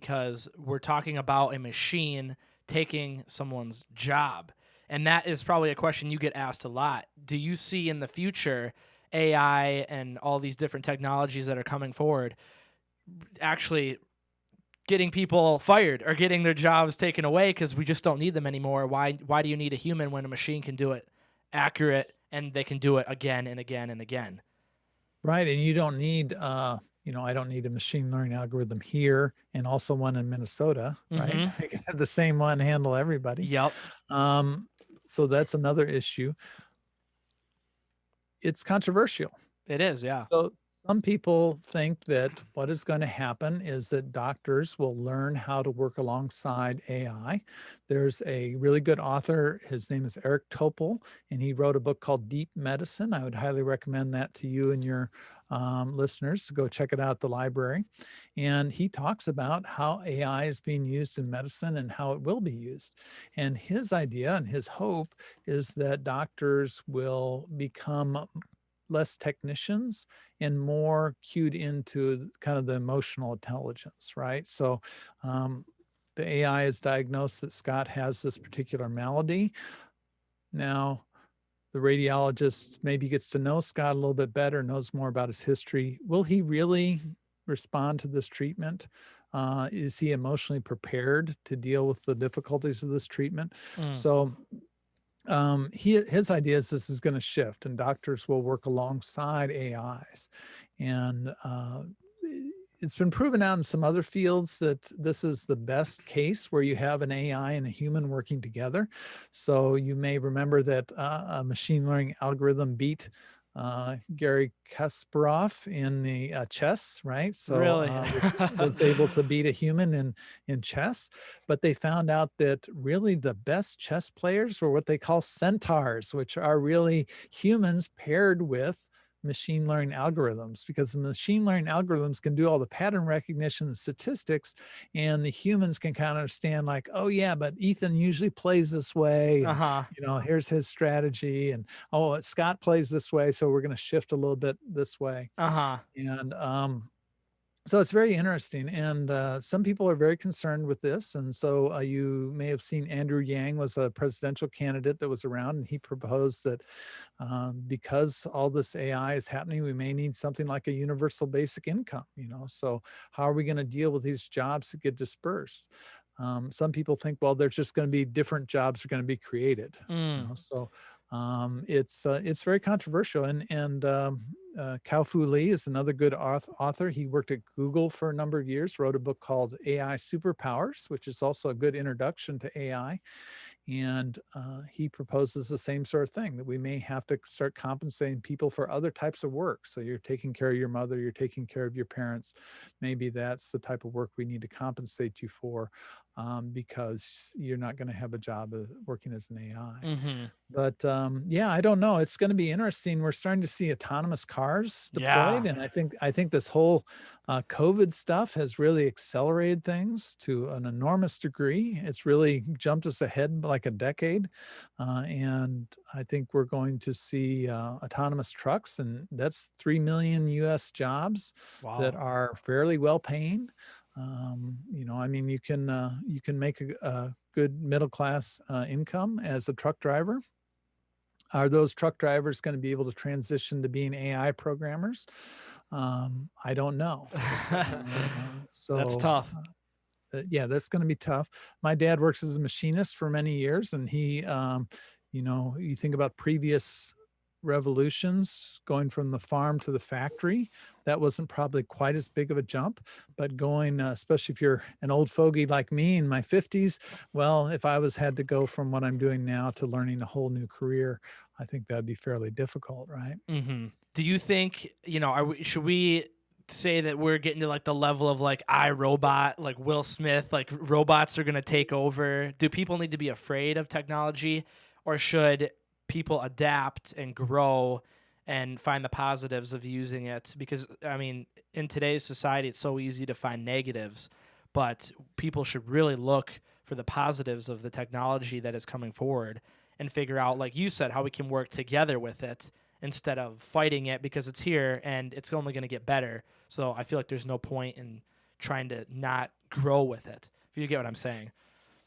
because we're talking about a machine taking someone's job. And that is probably a question you get asked a lot. Do you see in the future AI and all these different technologies that are coming forward actually getting people fired or getting their jobs taken away because we just don't need them anymore? Why do you need a human when a machine can do it accurate and they can do it again and again and again? Right. And you don't need, I don't need a machine learning algorithm here and also one in Minnesota, right? Mm-hmm. I can have the same one handle everybody. Yep. Um, so that's another issue. It's controversial. It is, yeah. So some people think that what is going to happen is that doctors will learn how to work alongside AI. There's a really good author. His name is Eric Topol, and he wrote a book called Deep Medicine. I would highly recommend that to you and your listeners to go check it out at the library. And he talks about how AI is being used in medicine and how it will be used. And his idea and his hope is that doctors will become less technicians and more cued into kind of the emotional intelligence, right? So the AI has diagnosed that Scott has this particular malady. Now, the radiologist maybe gets to know Scott a little bit better, knows more about his history. Will he really respond to this treatment? Is he emotionally prepared to deal with the difficulties of this treatment? So his idea is this is going to shift and doctors will work alongside AIs. And it's been proven out in some other fields that this is the best case where you have an AI and a human working together. So you may remember that a machine learning algorithm beat Gary Kasparov in the chess, right? So Really? was able to beat a human in chess, but they found out that really the best chess players were what they call centaurs, which are really humans paired with machine learning algorithms, because the machine learning algorithms can do all the pattern recognition and statistics, and the humans can kind of understand like, oh yeah, but Ethan usually plays this way, and Uh-huh. here's his strategy, and oh, Scott plays this way, so we're going to shift a little bit this way. Uh-huh. And so it's very interesting, and some people are very concerned with this. And so you may have seen Andrew Yang was a presidential candidate that was around, and he proposed that because all this AI is happening, we may need something like a universal basic income. So how are we going to deal with these jobs that get dispersed? Some people think, well, there's just going to be different jobs are going to be created. So it's very controversial, and Kao-Fu Lee is another good author. He worked at Google for a number of years, wrote a book called AI Superpowers, which is also a good introduction to AI. And he proposes the same sort of thing, that we may have to start compensating people for other types of work. So you're taking care of your mother, you're taking care of your parents. Maybe that's the type of work we need to compensate you for, because you're not going to have a job working as an AI. But yeah, I don't know. It's going to be interesting. We're starting to see autonomous cars deployed, Yeah. and I think this whole COVID stuff has really accelerated things to an enormous degree. It's really jumped us ahead like a decade, and I think we're going to see autonomous trucks, and that's 3 million U.S. jobs that Wow. are fairly well paying. I mean, you can make a good middle class income as a truck driver. Are those truck drivers going to be able to transition to being AI programmers? I don't know. That's So tough. yeah, that's going to be tough. My dad works as a machinist for many years, and he, you think about previous revolutions going from the farm to the factory, that wasn't probably quite as big of a jump, but going, especially if you're an old fogey like me in my 50s, well, if I had to go from what I'm doing now to learning a whole new career, I think that'd be fairly difficult, right? Do you think, should we say that we're getting to like the level of like iRobot, like Will Smith, like robots are going to take over? Do people need to be afraid of technology, or should people adapt and grow and find the positives of using it? Because I mean, in today's society, it's so easy to find negatives, but people should really look for the positives of the technology that is coming forward and figure out, like you said, how we can work together with it instead of fighting it, because it's here and it's only going to get better. So I feel like there's no point in trying to not grow with it. If you get what I'm saying.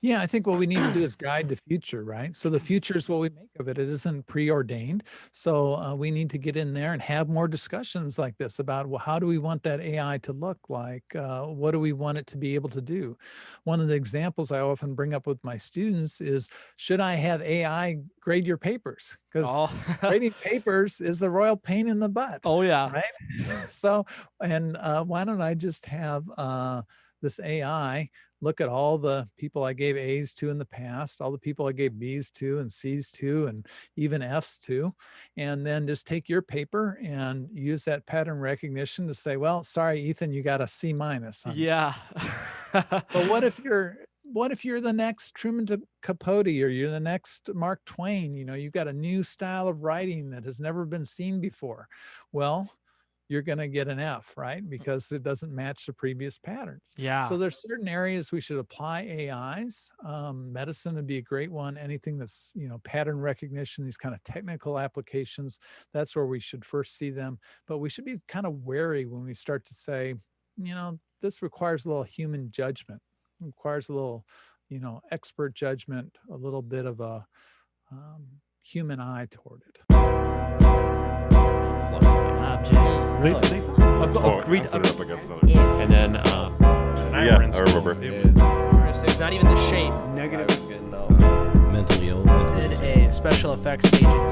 Yeah, I think what we need to do is guide the future, right? So the future is what we make of it. It isn't preordained. So we need to get in there and have more discussions like this about, well, how do we want that AI to look like? What do we want it to be able to do? One of the examples I often bring up with my students is, should I have AI grade your papers? Because Oh, grading papers is a royal pain in the butt, oh yeah. right? So, and why don't I just have this AI look at all the people I gave A's to in the past, all the people I gave B's to and C's to, and even F's to, and then just take your paper and use that pattern recognition to say, well, sorry, Ethan, you got a C minus on Yeah. but what if you're the next Truman Capote, or you're the next Mark Twain? You know, you've got a new style of writing that has never been seen before. Well, you're going to get an F, right? Because it doesn't match the previous patterns. Yeah. So there's certain areas we should apply AIs. Medicine would be a great one. Anything that's, pattern recognition, these kind of technical applications, that's where we should first see them. But we should be kind of wary when we start to say, this requires a little human judgment. It requires a little, expert judgment, a little bit of a human eye toward it. Objects. Right? I've got Oh, a grid I'll put it up against of another. and then Yeah, I remember. It's not even the shape. negative. Mentally ill. And a special effects agent